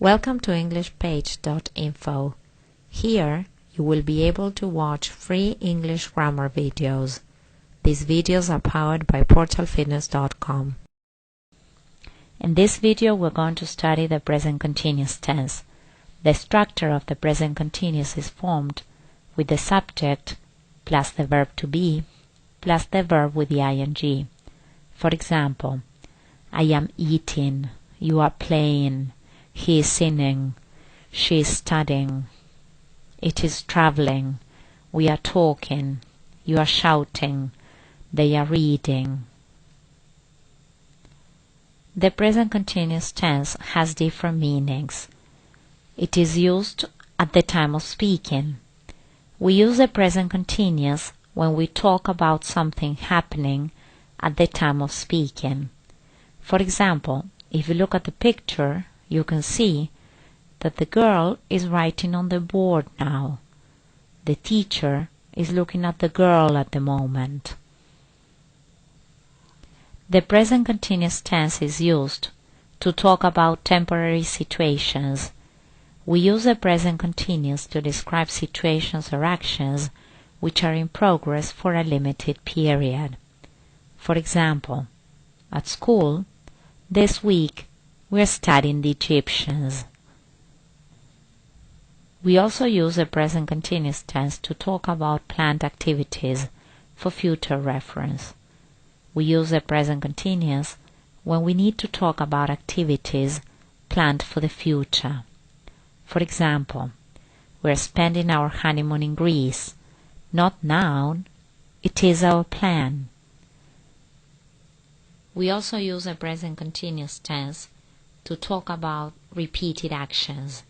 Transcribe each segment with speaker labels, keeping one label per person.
Speaker 1: Welcome to EnglishPage.info. Here you will be able to watch free English grammar videos. These videos are powered by portalfitness.com. In this video we're going to study the present continuous tense. The structure of the present continuous is formed with the subject plus the verb to be plus the verb with the ing. For example, I am eating, you are playing, he is singing, she is studying, it is traveling, we are talking, you are shouting, they are reading. The present continuous tense has different meanings. It is used at the time of speaking. We use the present continuous when we talk about something happening at the time of speaking. For example, if you look at the picture, you can see that the girl is writing on the board now. The teacher is looking at the girl at the moment. The present continuous tense is used to talk about temporary situations. We use the present continuous to describe situations or actions which are in progress for a limited period. For example, at school, this week we are studying the Egyptians. We also use the present continuous tense to talk about planned activities for future reference. We use the present continuous when we need to talk about activities planned for the future. For example, we are spending our honeymoon in Greece. Not now, it is our plan. We also use the present continuous tense to talk about repeated actions.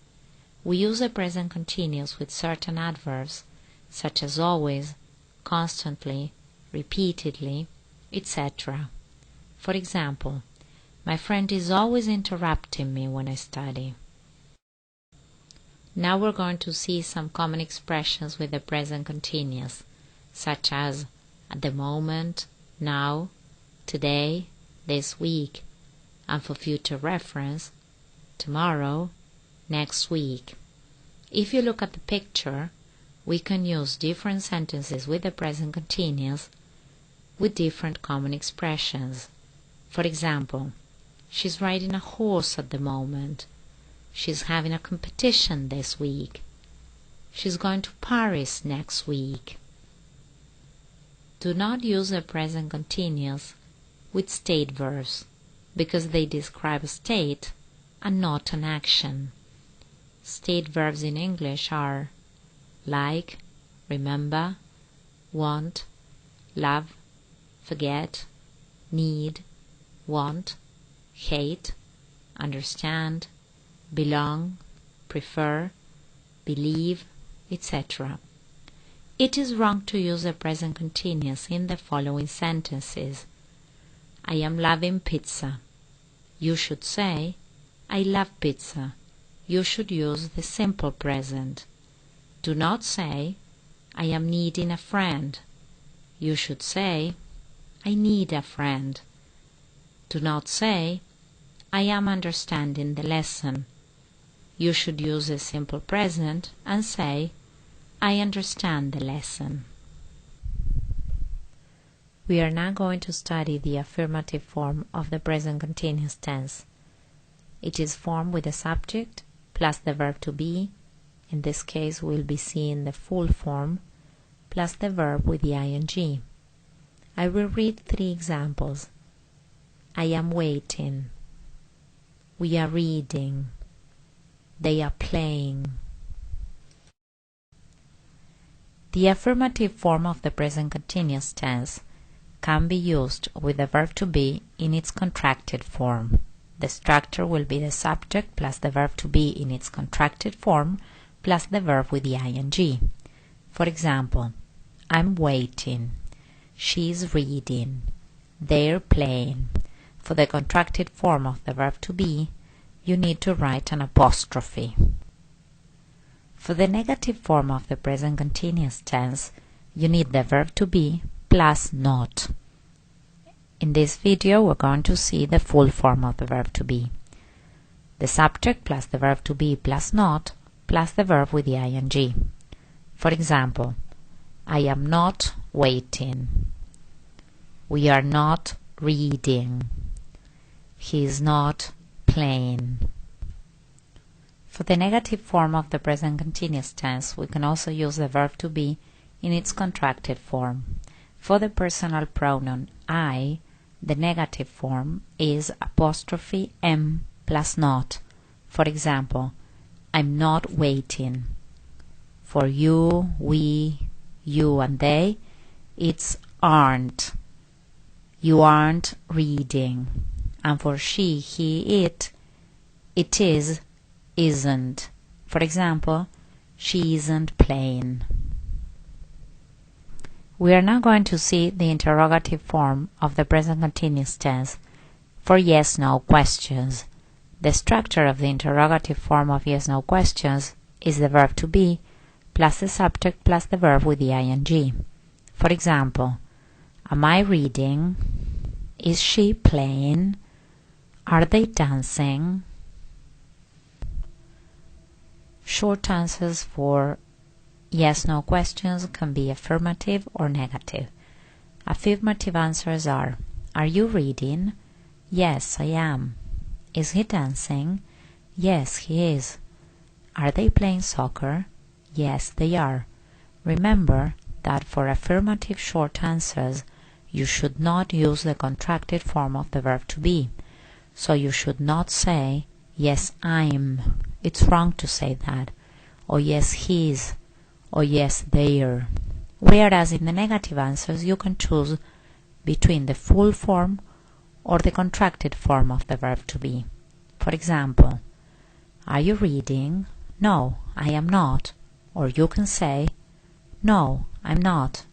Speaker 1: We use the present continuous with certain adverbs such as always, constantly, repeatedly, etc. For example, my friend is always interrupting me when I study. Now we're going to see some common expressions with the present continuous, such as at the moment, now, today, this week, and for future reference, tomorrow, next week. If you look at the picture, we can use different sentences with the present continuous with different common expressions. For example, she's riding a horse at the moment. She's having a competition this week. She's going to Paris next week. Do not use the present continuous with state verbs because they describe a state and not an action. State verbs in English are like, remember, want, love, forget, need, want, hate, understand, belong, prefer, believe, etc. It is wrong to use the present continuous in the following sentences. I am loving pizza. You should say, I love pizza. You should use the simple present. Do not say, I am needing a friend. You should say, I need a friend. Do not say, I am understanding the lesson. You should use the simple present and say, I understand the lesson. We are now going to study the affirmative form of the present continuous tense. It is formed with the subject plus the verb to be. In this case, we'll be seeing the full form plus the verb with the ing. I will read 3 examples. I am waiting. We are reading. They are playing. The affirmative form of the present continuous tense can be used with the verb to be in its contracted form. The structure will be the subject plus the verb to be in its contracted form plus the verb with the ing. For example, I'm waiting. She's reading. They're playing. For the contracted form of the verb to be, you need to write an apostrophe. For the negative form of the present continuous tense, you need the verb to be plus not. In this video, we're going to see the full form of the verb to be. the subject plus the verb to be plus not plus the verb with the ing. For example, I am not waiting. We are not reading. He is not playing. For the negative form of the present continuous tense, we can also use the verb to be in its contracted form. For the personal pronoun I, the negative form is apostrophe M plus not. For example, I'm not waiting. For you, we, you and they, it's aren't. You aren't reading. And for she, he, it is, isn't. For example, she isn't playing. We are now going to see the interrogative form of the present continuous tense for yes-no questions. The structure of the interrogative form of yes-no questions is the verb to be plus the subject plus the verb with the ing. For example, am I reading? Is she playing? Are they dancing? Short answers for yes-no questions can be affirmative or negative. Affirmative answers are you reading? Yes, I am. Is he dancing? Yes, he is. Are they playing soccer? Yes, they are. Remember that for affirmative short answers, you should not use the contracted form of the verb to be. So you should not say, yes, I'm. It's wrong to say that. Or yes, he's. Or yes, they're. Whereas in the negative answers, you can choose between the full form or the contracted form of the verb to be. For example, are you reading? No, I am not. Or you can say, no, I'm not.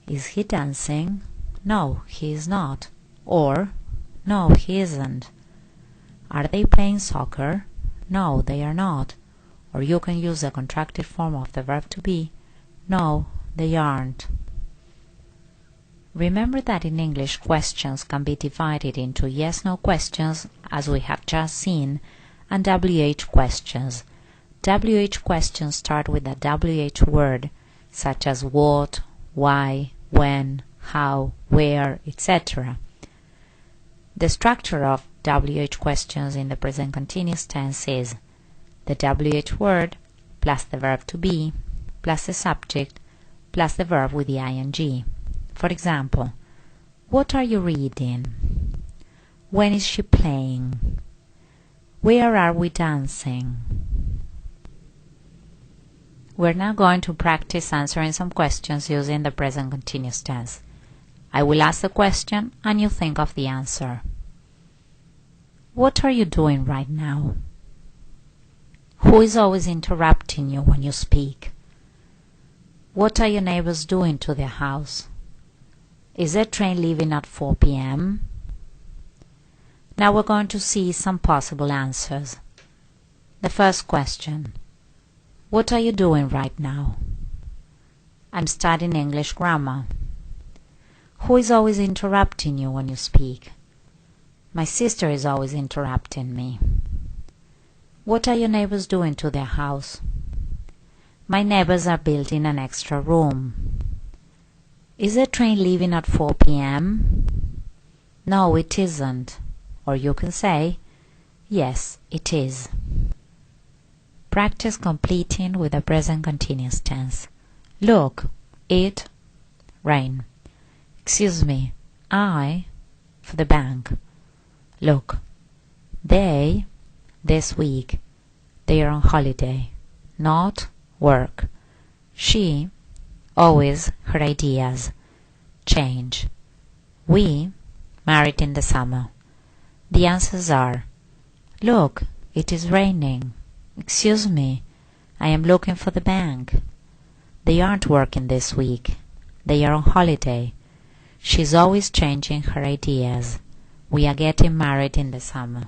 Speaker 1: Is he dancing? No, he is not. Or, no, he isn't. Are they playing soccer? No, they are not. Or you can use the contracted form of the verb to be, no, they aren't. Remember that in English, questions can be divided into yes-no questions, as we have just seen, and WH questions. WH questions start with a WH word, such as what, why, when, how, where, etc. The structure of WH questions in the present continuous tense is the WH word plus the verb to be plus the subject plus the verb with the ing. For example, what are you reading? When is she playing? Where are we dancing? We're now going to practice answering some questions using the present continuous tense. I will ask the question and you think of the answer. What are you doing right now? Who is always interrupting you when you speak? What are your neighbors doing to their house? Is their train leaving at 4 p.m.? Now we're going to see some possible answers. The first question. What are you doing right now? I'm studying English grammar. Who is always interrupting you when you speak? My sister is always interrupting me. What are your neighbors doing to their house? My neighbors are building an extra room. Is the train leaving at 4 p.m.? No, it isn't. Or you can say, yes, it is. Practice completing with the present continuous tense. Look, it rain. Excuse me, I for the bank. Look, they this week, they are on holiday, not work. She always her ideas change. We married in the summer. The answers are, look, it is raining. Excuse me, I am looking for the bank. They aren't working this week. They are on holiday. She's always changing her ideas. We are getting married in the summer.